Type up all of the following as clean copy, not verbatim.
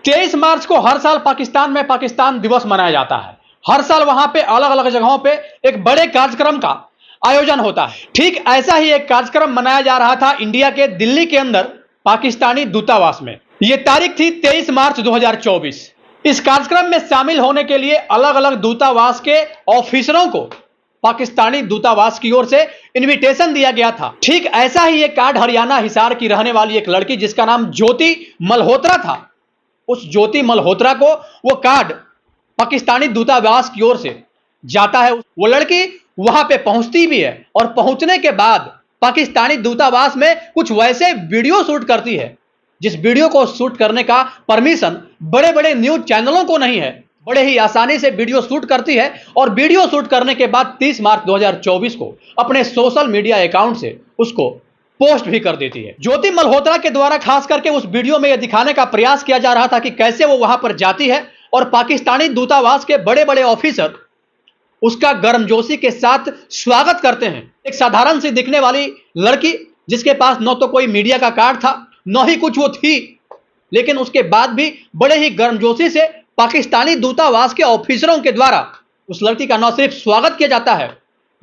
23 मार्च को हर साल पाकिस्तान में पाकिस्तान दिवस मनाया जाता है। हर साल वहां पे अलग अलग जगहों पे एक बड़े कार्यक्रम का आयोजन होता है। ठीक ऐसा ही एक कार्यक्रम मनाया जा रहा था इंडिया के दिल्ली के अंदर पाकिस्तानी दूतावास में। यह तारीख थी 23 मार्च 2024। इस कार्यक्रम में शामिल होने के लिए अलग अलग दूतावास के ऑफिसरों को पाकिस्तानी दूतावास की ओर से इनविटेशन दिया गया था। ठीक ऐसा ही एक कार्ड हरियाणा हिसार की रहने वाली एक लड़की जिसका नाम ज्योति मल्होत्रा था, उस ज्योति मल्होत्रा को वो कार्ड पाकिस्तानी दूतावास की ओर से जाता है। वो लड़की वहां पे पहुंचती भी है और पहुंचने के बाद पाकिस्तानी दूतावास में कुछ वैसे वीडियो शूट करती है जिस वीडियो को शूट करने का परमिशन बड़े बड़े न्यूज चैनलों को नहीं है। बड़े ही आसानी से वीडियो शूट करती है और वीडियो शूट करने के बाद 30 मार्च 2024 को अपने सोशल मीडिया अकाउंट से उसको पोस्ट भी कर देती है। ज्योति मल्होत्रा के द्वारा खास करके उस वीडियो में यह दिखाने का प्रयास किया जा रहा था कि कैसे वो वहां पर जाती है और पाकिस्तानी दूतावास के बड़े बड़े ऑफिसर उसका गर्मजोशी के साथ स्वागत करते हैं। एक साधारण सी दिखने वाली लड़की जिसके पास न तो कोई मीडिया का कार्ड था न ही कुछ वो थी, लेकिन उसके बाद भी बड़े ही गर्मजोशी से पाकिस्तानी दूतावास के ऑफिसरों के द्वारा उस लड़की का न सिर्फ स्वागत किया जाता है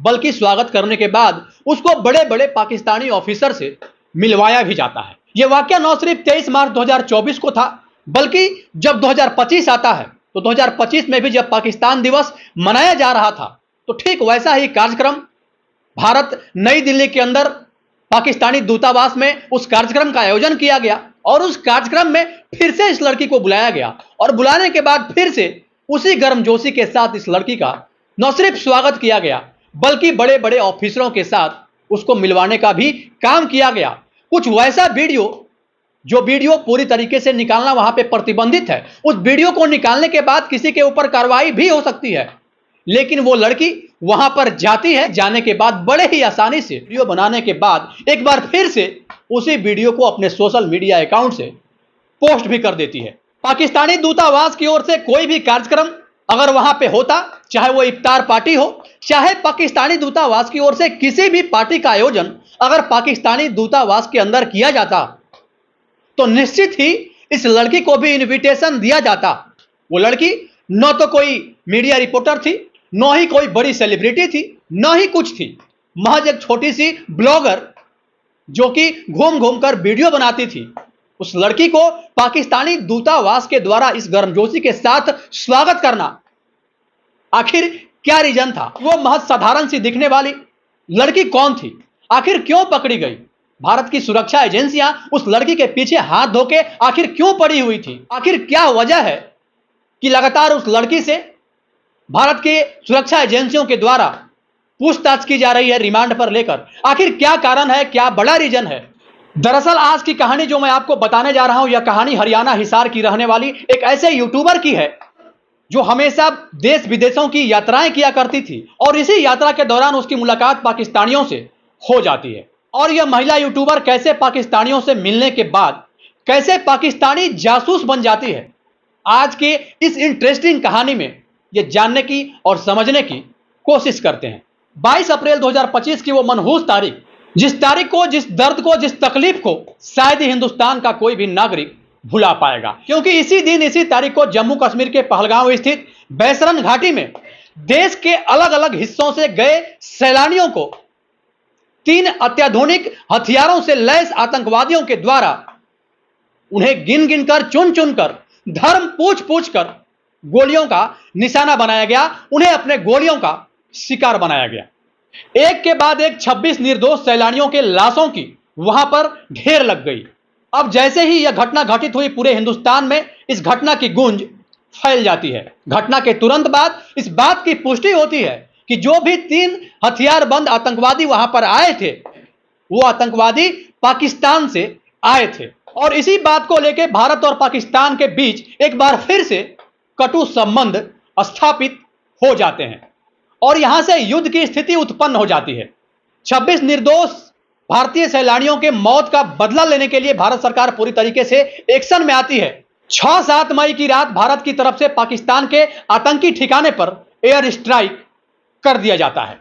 बल्कि स्वागत करने के बाद उसको बड़े बड़े पाकिस्तानी ऑफिसर से मिलवाया भी जाता है। यह वाकया न सिर्फ 23 मार्च 2024 को था बल्कि जब 2025 आता है तो 2025 में भी जब पाकिस्तान दिवस मनाया जा रहा था तो ठीक वैसा ही कार्यक्रम भारत नई दिल्ली के अंदर पाकिस्तानी दूतावास में उस कार्यक्रम का आयोजन किया गया और उस कार्यक्रम में फिर से इस लड़की को बुलाया गया और बुलाने के बाद फिर से उसी गर्मजोशी के साथ इस लड़की का न सिर्फ स्वागत किया गया बल्कि बड़े बड़े ऑफिसरों के साथ उसको मिलवाने का भी काम किया गया। कुछ वैसा वीडियो जो वीडियो पूरी तरीके से निकालना वहां पे प्रतिबंधित है, उस वीडियो को निकालने के बाद किसी के ऊपर कार्रवाई भी हो सकती है, लेकिन वो लड़की वहां पर जाती है। जाने के बाद बड़े ही आसानी से वीडियो बनाने के बाद एक बार फिर से उसी वीडियो को अपने सोशल मीडिया अकाउंट से पोस्ट भी कर देती है। पाकिस्तानी दूतावास की ओर से कोई भी कार्यक्रम अगर वहां पे होता, चाहे वो इफ्तार पार्टी हो, चाहे पाकिस्तानी दूतावास की ओर से किसी भी पार्टी का आयोजन अगर पाकिस्तानी दूतावास के अंदर किया जाता तो निश्चित ही इस लड़की को भी इनविटेशन दिया जाता। वो लड़की न तो कोई मीडिया रिपोर्टर थी, न ही कोई बड़ी सेलिब्रिटी थी, न ही कुछ थी, महज एक छोटी सी ब्लॉगर जो कि घूम घूम कर वीडियो बनाती थी। उस लड़की को पाकिस्तानी दूतावास के द्वारा इस गर्मजोशी के साथ स्वागत करना, आखिर क्या रीजन था? वो महज साधारण सी दिखने वाली लड़की कौन थी? आखिर क्यों पकड़ी गई? भारत की सुरक्षा एजेंसियां उस लड़की के पीछे हाथ धोके आखिर क्यों पड़ी हुई थी? आखिर क्या वजह है कि लगातार उस लड़की से भारत के सुरक्षा एजेंसियों के द्वारा पूछताछ की जा रही है रिमांड पर लेकर? आखिर क्या कारण है, क्या बड़ा रीजन है? दरअसल आज की कहानी जो मैं आपको बताने जा रहा हूं, यह कहानी हरियाणा हिसार की रहने वाली एक ऐसे यूट्यूबर की है जो हमेशा देश विदेशों की यात्राएं किया करती थी और इसी यात्रा के दौरान उसकी मुलाकात पाकिस्तानियों से हो जाती है। और यह महिला यूट्यूबर कैसे पाकिस्तानियों से मिलने के बाद कैसे पाकिस्तानी जासूस बन जाती है, आज के इस इंटरेस्टिंग कहानी में यह जानने की और समझने की कोशिश करते हैं। 22 अप्रैल 2025 की वो मनहूस तारीख, जिस तारीख को, जिस दर्द को, जिस तकलीफ को शायद ही हिंदुस्तान का कोई भी नागरिक भुला पाएगा, क्योंकि इसी दिन इसी तारीख को जम्मू कश्मीर के पहलगांव स्थित बैसरन घाटी में देश के अलग अलग हिस्सों से गए सैलानियों को 3 अत्याधुनिक हथियारों से लैस आतंकवादियों के द्वारा उन्हें गिन गिन कर, चुन चुन कर, धर्म पूछ पूछ कर गोलियों का निशाना बनाया गया, उन्हें अपने गोलियों का शिकार बनाया गया। एक के बाद एक 26 निर्दोष सैलानियों के लाशों की वहां पर ढेर लग गई। अब जैसे ही यह घटना घटित हुई, पूरे हिंदुस्तान में इस घटना की गूंज फैल जाती है। घटना के तुरंत बाद इस बात की पुष्टि होती है कि जो भी 3 हथियारबंद आतंकवादी वहां पर आए थे वो आतंकवादी पाकिस्तान से आए थे और इसी बात को लेकर भारत और पाकिस्तान के बीच एक बार फिर से कटु संबंध स्थापित हो जाते हैं और यहां से युद्ध की स्थिति उत्पन्न हो जाती है। 26 निर्दोष भारतीय सैलानियों के मौत का बदला लेने के लिए भारत सरकार पूरी तरीके से एक्शन में आती है। 6-7 मई की रात भारत की तरफ से पाकिस्तान के आतंकी ठिकाने पर एयर स्ट्राइक कर दिया जाता है।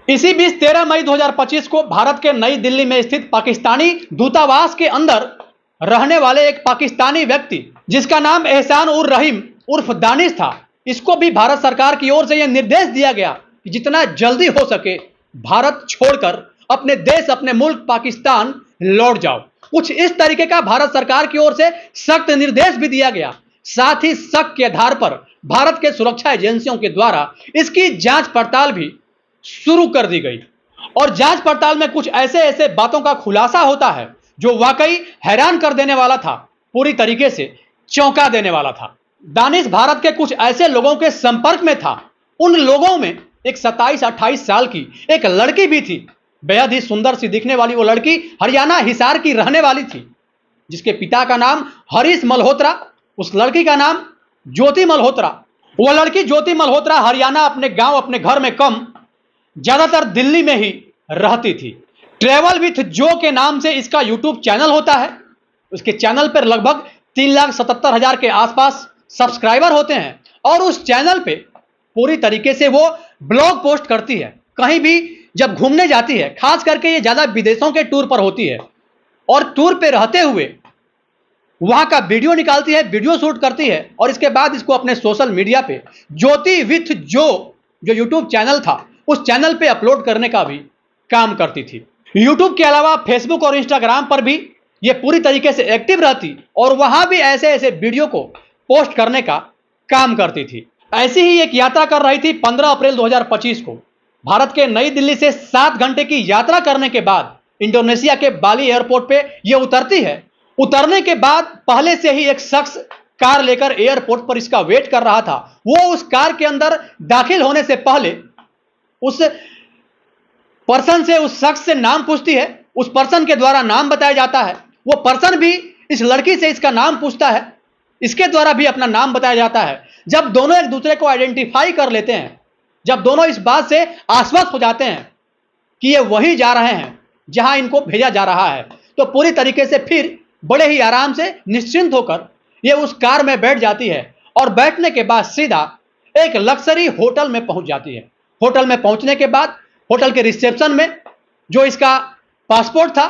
इसी बीच 13 मई 2025 को भारत के नई दिल्ली में स्थित पाकिस्तानी दूतावास के अंदर रहने वाले एक पाकिस्तानी व्यक्ति जिसका नाम एहसान उर रहीम उर्फ दानिश था। इसको भी भारत सरकार की ओर से यह निर्देश दिया गया कि जितना जल्दी हो सके भारत छोड़कर अपने देश, अपने मुल्क पाकिस्तान लौट जाओ। कुछ इस तरीके का भारत सरकार की ओर से सख्त निर्देश भी दिया गया। साथ ही शक के आधार पर भारत के सुरक्षा एजेंसियों के द्वारा इसकी जांच पड़ताल भी शुरू कर दी गई और जांच पड़ताल में कुछ ऐसे बातों का खुलासा होता है जो वाकई हैरान कर देने वाला था, पूरी तरीके से चौंका देने वाला था। दानिश भारत के कुछ ऐसे लोगों के संपर्क में था। उन लोगों में एक 27-28 साल की एक लड़की भी थी, बेहद ही सुंदर सी दिखने वाली वो लड़की हरियाणा हिसार की रहने वाली थी, जिसके पिता का नाम हरीश मल्होत्रा, उस लड़की का नाम ज्योति मल्होत्रा। वो लड़की ज्योति मल्होत्रा हरियाणा अपने गांव, अपने घर में कम, ज्यादातर दिल्ली में ही रहती थी। ट्रैवल विथ जो के नाम से इसका यूट्यूब चैनल होता है। उसके चैनल पर लगभग 3,77,000 के आसपास सब्सक्राइबर होते हैं और उस चैनल पे पूरी तरीके से वो ब्लॉग पोस्ट करती है। कहीं भी जब घूमने जाती है, खास करके ये ज्यादा विदेशों के टूर पर होती है और टूर पे रहते हुए वहां का वीडियो निकालती है, वीडियो शूट करती है और इसके बाद इसको अपने सोशल मीडिया पे ज्योति विथ जो यूट्यूब चैनल था उस चैनल पे अपलोड करने का भी काम करती थी। यूट्यूब के अलावा फेसबुक और इंस्टाग्राम पर भी ये पूरी तरीके से एक्टिव रहती और वहां भी ऐसे वीडियो को पोस्ट करने का काम करती थी। ऐसी ही एक यात्रा कर रही थी 15 अप्रैल 2025 को। भारत के नई दिल्ली से 7 घंटे की यात्रा करने के बाद इंडोनेशिया के बाली एयरपोर्ट पे ये उतरती है। उतरने के बाद पहले से ही एक शख्स कार लेकर एयरपोर्ट पर इसका वेट कर रहा था। वो उस कार के अंदर दाखिल होने से पहले उस पर्सन से, उस शख्स से नाम पूछती है। उस पर्सन के द्वारा नाम बताया जाता है। वो पर्सन भी इस लड़की से इसका नाम पूछता है, इसके द्वारा भी अपना नाम बताया जाता है। जब दोनों एक दूसरे को आइडेंटिफाई कर लेते हैं, जब दोनों इस बात से आश्वस्त हो जाते हैं कि ये वहीं जा रहे हैं जहां इनको भेजा जा रहा है, तो पूरी तरीके से फिर बड़े ही आराम से निश्चिंत होकर ये उस कार में बैठ जाती है और बैठने के बाद सीधा एक लग्जरी होटल में पहुंच जाती है। होटल में पहुंचने के बाद होटल के रिसेप्शन में जो इसका पासपोर्ट था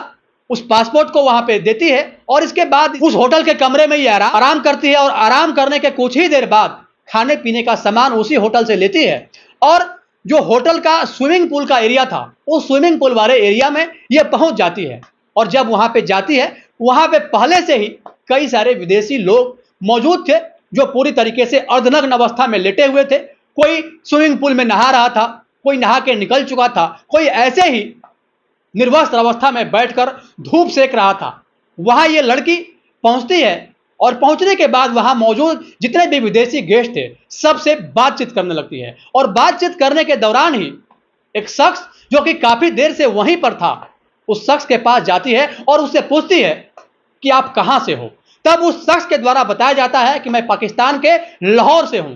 उस पासपोर्ट को वहां पे देती है और इसके बाद उस होटल के कमरे में ये आराम करती है और आराम करने के कुछ ही देर बाद खाने पीने का सामान उसी होटल से लेती है और जो होटल का स्विमिंग पूल का एरिया था उस स्विमिंग पूल वाले एरिया में ये पहुंच जाती है। और जब वहां पे जाती है, वहां पे पहले से ही कई सारे विदेशी लोग मौजूद थे जो पूरी तरीके से अर्धनग्न अवस्था में लेटे हुए थे। कोई स्विमिंग पूल में नहा रहा था, कोई नहा के निकल चुका था, कोई ऐसे ही निर्वस्त्र अवस्था में बैठकर धूप सेक रहा था। वहां ये लड़की पहुंचती है और पहुंचने के बाद वहां मौजूद जितने भी विदेशी गेस्ट थे सबसे बातचीत करने लगती है और बातचीत करने के दौरान ही एक शख्स जो कि काफी देर से वहीं पर था उस शख्स के पास जाती है और उससे पूछती है कि आप कहां से हो। तब उस शख्स के द्वारा बताया जाता है कि मैं पाकिस्तान के लाहौर से हूं।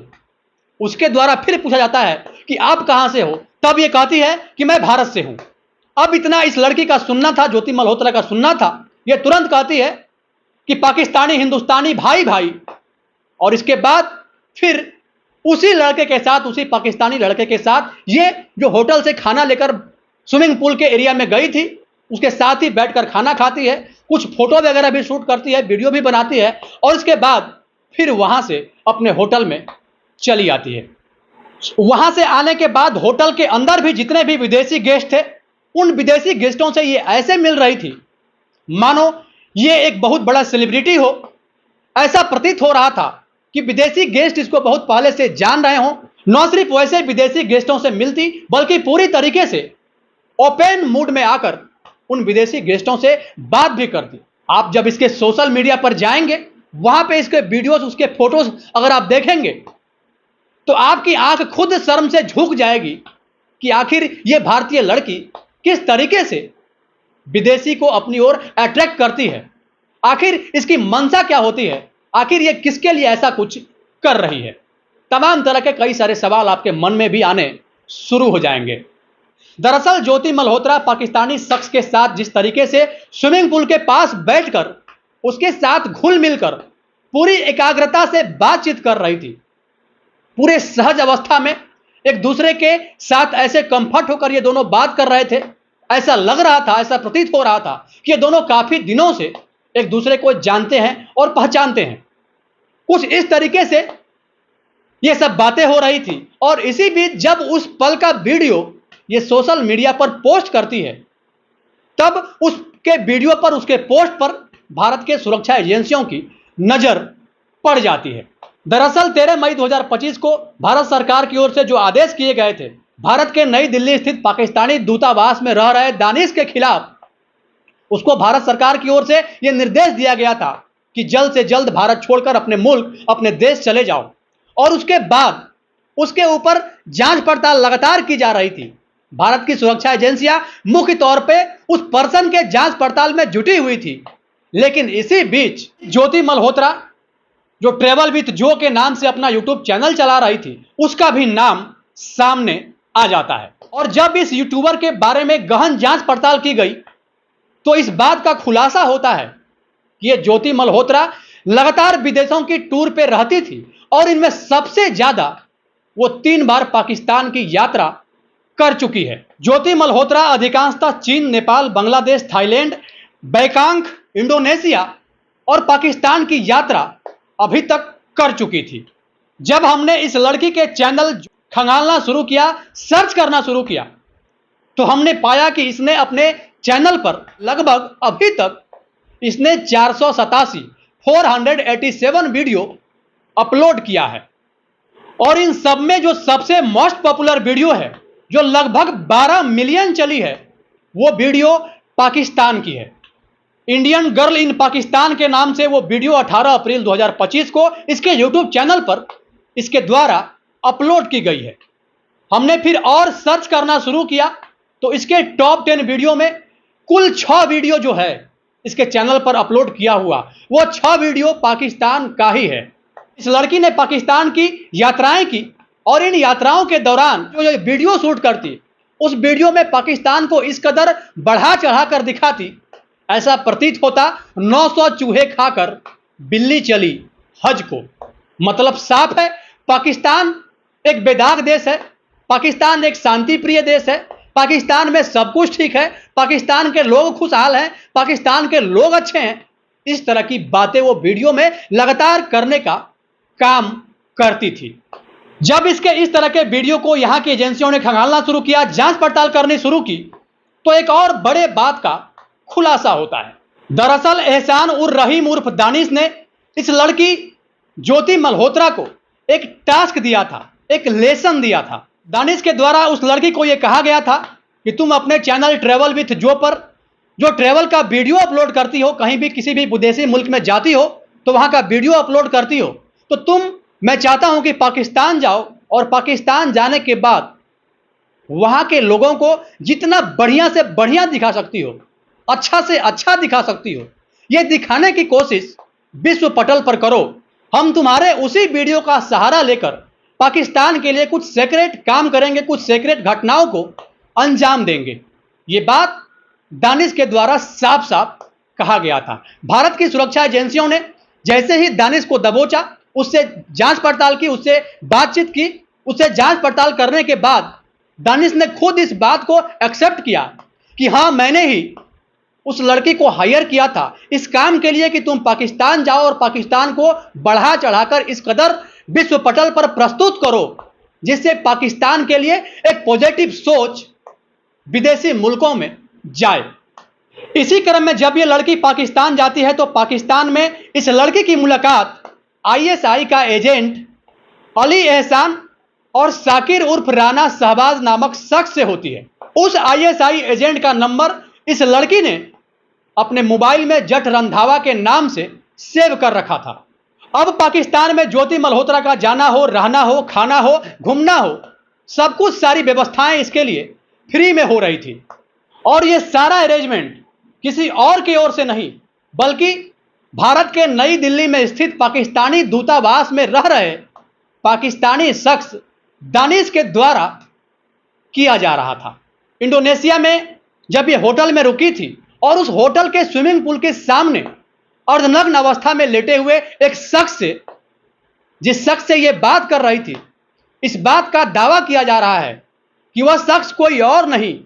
उसके द्वारा फिर पूछा जाता है कि आप कहां से हो। तब ये कहती है कि मैं भारत से हूं। अब इतना इस लड़की का सुनना था, ज्योति मल्होत्रा का सुनना था। यह तुरंत कहती है कि पाकिस्तानी हिंदुस्तानी भाई भाई। और इसके बाद फिर उसी लड़के के साथ, उसी पाकिस्तानी लड़के के साथ ये जो होटल से खाना लेकर स्विमिंग पूल के एरिया में गई थी उसके साथ ही बैठकर खाना खाती है, कुछ फोटो वगैरह भी शूट करती है, वीडियो भी बनाती है और इसके बाद फिर वहां से अपने होटल में चली आती है। वहां से आने के बाद होटल के अंदर भी जितने भी विदेशी गेस्ट थे उन विदेशी गेस्टों से ये ऐसे मिल रही थी मानो ये एक बहुत बड़ा सेलिब्रिटी हो। ऐसा प्रतीत हो रहा था कि विदेशी गेस्ट इसको बहुत पहले से जान रहे हों। न सिर्फ वैसे विदेशी गेस्टों से मिलती बल्कि पूरी तरीके से ओपन मूड में आकर उन विदेशी गेस्टों से बात भी करती। आप जब इसके सोशल मीडिया पर जाएंगे, वहां पे इसके वीडियोस, उसके फोटोज अगर आप देखेंगे तो आपकी आंख खुद शर्म से झुक जाएगी कि आखिर ये भारतीय लड़की किस तरीके से विदेशी को अपनी ओर अट्रैक्ट करती है। आखिर इसकी मंशा क्या होती है, आखिर ये किसके लिए ऐसा कुछ कर रही है। तमाम तरह के कई सारे सवाल आपके मन में भी आने शुरू हो जाएंगे। दरअसल ज्योति मल्होत्रा पाकिस्तानी शख्स के साथ जिस तरीके से स्विमिंग पूल के पास बैठकर उसके साथ घुल मिलकर पूरी एकाग्रता से बातचीत कर रही थी, पूरे सहज अवस्था में एक दूसरे के साथ ऐसे कंफर्ट होकर ये दोनों बात कर रहे थे। ऐसा लग रहा था, ऐसा प्रतीत हो रहा था कि ये दोनों काफी दिनों से एक दूसरे को जानते हैं और पहचानते हैं। कुछ इस तरीके से ये सब बातें हो रही थी। और इसी बीच जब उस पल का वीडियो ये सोशल मीडिया पर पोस्ट करती है, तब उसके वीडियो पर, उसके पोस्ट पर भारत के सुरक्षा एजेंसियों की नजर पड़ जाती है। दरअसल 13 मई 2025 को भारत सरकार की ओर से जो आदेश किए गए थे, भारत के नई दिल्ली स्थित पाकिस्तानी दूतावास में रह रहे दानिश के खिलाफ, उसको भारत सरकार की ओर से यह निर्देश दिया गया था कि जल्द से जल्द भारत छोड़कर अपने मुल्क, अपने देश चले जाओ। और उसके बाद उसके ऊपर जांच पड़ताल लगातार की जा रही थी। भारत की सुरक्षा एजेंसियां मुख्य तौर पे उस पर्सन के जांच पड़ताल में जुटी हुई थी। लेकिन इसी बीच ज्योति मल्होत्रा, जो ट्रैवल विद जो के नाम से अपना यूट्यूब चैनल चला रही थी, उसका भी नाम सामने आ जाता है। और जब इस यूट्यूबर के बारे में गहन जांच पड़ताल की गई, तो इस बात का खुलासा होता है कि ये ज्योति मल्होत्रा लगातार विदेशों की टूर पे रहती थी और इनमें सबसे ज्यादा वो 3 बार पाकिस्तान की यात्रा कर चुकी है। ज्योति मल्होत्रा अधिकांशतः चीन, Nepal, Bangladesh, Thailand, Bangkok, Indonesia और पाकिस्तान की यात्रा अभी तक कर चुकी थी। जब हमने इस लड़की के चैनल खंगालना शुरू किया, सर्च करना शुरू किया, तो हमने पाया कि इसने अपने चैनल पर लगभग अभी तक इसने 487 वीडियो अपलोड किया है। और इन सब में जो सबसे मोस्ट पॉपुलर वीडियो है, जो लगभग 12 मिलियन चली है, वो वीडियो पाकिस्तान की है। इंडियन गर्ल इन पाकिस्तान के नाम से वो वीडियो 18 अप्रैल 2025 को इसके यूट्यूब चैनल पर इसके द्वारा अपलोड की गई है। हमने फिर और सर्च करना शुरू किया, तो इसके टॉप 10 वीडियो में कुल 6 वीडियो जो है इसके चैनल पर अपलोड किया हुआ, वो 6 वीडियो पाकिस्तान का ही है। इस लड़की ने पाकिस्तान की यात्राएं की और इन यात्राओं के दौरान जो वीडियो शूट करती, उस वीडियो में पाकिस्तान को इस कदर बढ़ा चढ़ाकर दिखाती, ऐसा प्रतीत होता 900 चूहे खाकर बिल्ली चली हज को। मतलब साफ है, पाकिस्तान एक बेदाग देश है, पाकिस्तान एक शांति प्रिय देश है, पाकिस्तान में सब कुछ ठीक है, पाकिस्तान के लोग खुशहाल हैं, पाकिस्तान के लोग अच्छे हैं। इस तरह की बातें वो वीडियो में लगातार करने का काम करती थी। जब इसके इस तरह के वीडियो को यहां की एजेंसियों ने खंगालना शुरू किया, जांच पड़ताल करनी शुरू की, तो एक और बड़े बात का खुलासा होता है। दरअसल एहसान उर रहीम उर्फ दानिश ने इस लड़की ज्योति मल्होत्रा को एक टास्क दिया था, एक लेसन दिया था। दानिश के द्वारा उस लड़की को यह कहा गया था कि तुम अपने चैनल ट्रैवल विथ जो पर जो ट्रैवल का वीडियो अपलोड करती हो, कहीं भी किसी भी विदेशी मुल्क में जाती हो तो वहां का वीडियो अपलोड करती हो, तो मैं चाहता हूं कि पाकिस्तान जाओ और पाकिस्तान जाने के बाद वहां के लोगों को जितना बढ़िया से बढ़िया दिखा सकती हो, अच्छा से अच्छा दिखा सकती हो, यह दिखाने की कोशिश विश्व पटल पर करो। हम तुम्हारे उसी वीडियो का सहारा लेकर पाकिस्तान के लिए कुछ सीक्रेट काम करेंगे, कुछ सीक्रेट घटनाओं को अंजाम देंगे। ये बात दानिश के द्वारा साफ साफ कहा गया था। भारत की सुरक्षा एजेंसियों ने जैसे ही दानिश को दबोचा, उससे जांच पड़ताल की, उससे बातचीत की, उससे जांच पड़ताल करने के बाद दानिश ने खुद इस बात को एक्सेप्ट किया कि हां, मैंने ही उस लड़की को हायर किया था इस काम के लिए कि तुम पाकिस्तान जाओ और पाकिस्तान को बढ़ा चढ़ाकर इस कदर विश्व पटल पर प्रस्तुत करो, जिससे पाकिस्तान के लिए एक पॉजिटिव सोच विदेशी मुल्कों में जाए। इसी क्रम में जब यह लड़की पाकिस्तान जाती है, तो पाकिस्तान में इस लड़की की मुलाकात आईएसआई का एजेंट अली एहसान और साकिर उर्फ राना शहबाज नामक शख्स से होती है। उस आईएसआई एजेंट का नंबर इस लड़की ने अपने मोबाइल में जट रंधावा के नाम से सेव कर रखा था। अब पाकिस्तान में ज्योति मल्होत्रा का जाना हो, रहना हो, खाना हो, घूमना हो, सब कुछ, सारी व्यवस्थाएं इसके लिए फ्री में हो रही थी। और यह सारा अरेंजमेंट किसी और की ओर से नहीं, बल्कि भारत के नई दिल्ली में स्थित पाकिस्तानी दूतावास में रह रहे पाकिस्तानी शख्स दानिश के द्वारा किया जा रहा था। इंडोनेशिया में जब यह होटल में रुकी थी और उस होटल के स्विमिंग पूल के सामने अर्धनग्न अवस्था में लेटे हुए एक शख्स से, जिस शख्स से यह बात कर रही थी, इस बात का दावा किया जा रहा है कि वह शख्स कोई और नहीं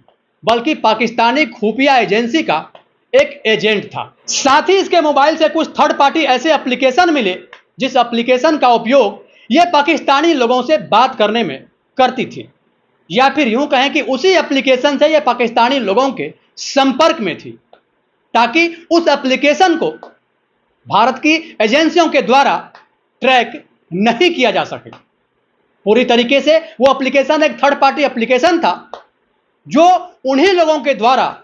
बल्कि पाकिस्तानी खुफिया एजेंसी का एक एजेंट था। साथ ही इसके मोबाइल से कुछ थर्ड पार्टी ऐसे एप्लीकेशन मिले जिस एप्लीकेशन का उपयोग ये पाकिस्तानी लोगों से बात करने में करती थी, या फिर यूं कहें कि उसी एप्लीकेशन से ये पाकिस्तानी लोगों के संपर्क में थी, ताकि उस एप्लीकेशन को भारत की एजेंसियों के द्वारा ट्रैक नहीं किया जा सके। पूरी तरीके से वो एप्लीकेशन एक थर्ड पार्टी एप्लीकेशन था जो उन्हीं लोगों के द्वारा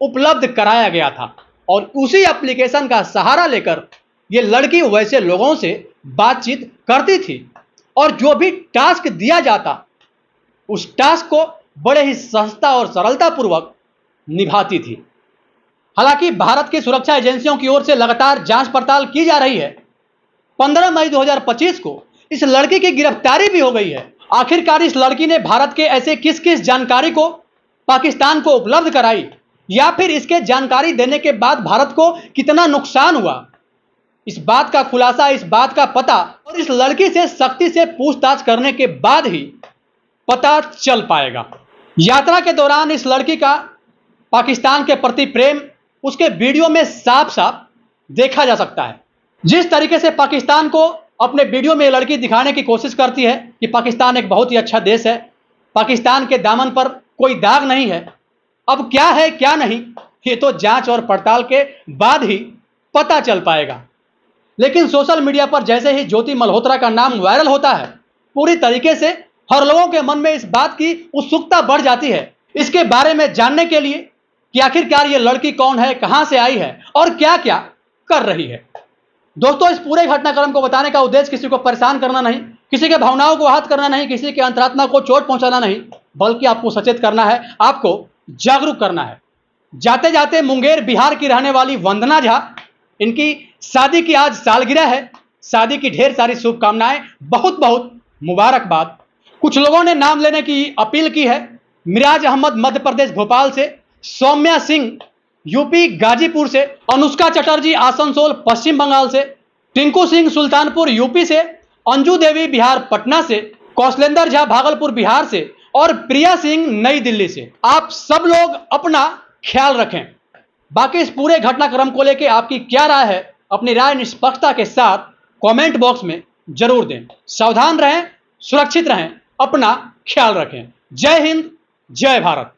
उपलब्ध कराया गया था, और उसी एप्लीकेशन का सहारा लेकर ये लड़की वैसे लोगों से बातचीत करती थी, और जो भी टास्क दिया जाता उस टास्क को बड़े ही सहजता और सरलता पूर्वक निभाती थी। हालांकि भारत की सुरक्षा एजेंसियों की ओर से लगातार जांच पड़ताल की जा रही है। 15 मई 2025 को इस लड़की की गिरफ्तारी भी हो गई है। आखिरकार इस लड़की ने भारत के ऐसे किस किस जानकारी को पाकिस्तान को उपलब्ध कराई, या फिर इसके जानकारी देने के बाद भारत को कितना नुकसान हुआ, इस बात का खुलासा, इस बात का पता और इस लड़की से सख्ती से पूछताछ करने के बाद ही पता चल पाएगा। यात्रा के दौरान इस लड़की का पाकिस्तान के प्रति प्रेम उसके वीडियो में साफ साफ देखा जा सकता है। जिस तरीके से पाकिस्तान को अपने वीडियो में लड़की दिखाने की कोशिश करती है कि पाकिस्तान एक बहुत ही अच्छा देश है, पाकिस्तान के दामन पर कोई दाग नहीं है। अब क्या है क्या नहीं, ये तो जांच और पड़ताल के बाद ही पता चल पाएगा। लेकिन सोशल मीडिया पर जैसे ही ज्योति मल्होत्रा का नाम वायरल होता है, पूरी तरीके से हर लोगों के मन में इस बात की उत्सुकता बढ़ जाती है, इसके बारे में जानने के लिए कि आखिरकार ये लड़की कौन है, कहां से आई है और क्या क्या कर रही है। दोस्तों, इस पूरे घटनाक्रम को बताने का उद्देश्य किसी को परेशान करना नहीं, किसी के भावनाओं को आहत करना नहीं, किसी के अंतरात्मा को चोट पहुंचाना नहीं, बल्कि आपको सचेत करना है, आपको जागरूक करना है। जाते जाते मुंगेर बिहार की रहने वाली वंदना झा, इनकी शादी की आज सालगिरह है। शादी की ढेर सारी शुभकामनाएं, बहुत बहुत मुबारकबाद। कुछ लोगों ने नाम लेने की अपील की है। मिराज अहमद मध्य प्रदेश भोपाल से, सौम्या सिंह यूपी गाजीपुर से, अनुष्का चटर्जी आसनसोल पश्चिम बंगाल से, टिंकू सिंह सुल्तानपुर यूपी से, अंजू देवी बिहार पटना से, कौशलेंद्र झा भागलपुर बिहार से और प्रिया सिंह नई दिल्ली से। आप सब लोग अपना ख्याल रखें। बाकी इस पूरे घटनाक्रम को लेकर आपकी क्या राय है, अपनी राय निष्पक्षता के साथ कमेंट बॉक्स में जरूर दें। सावधान रहें, सुरक्षित रहें, अपना ख्याल रखें। जय हिंद, जय भारत।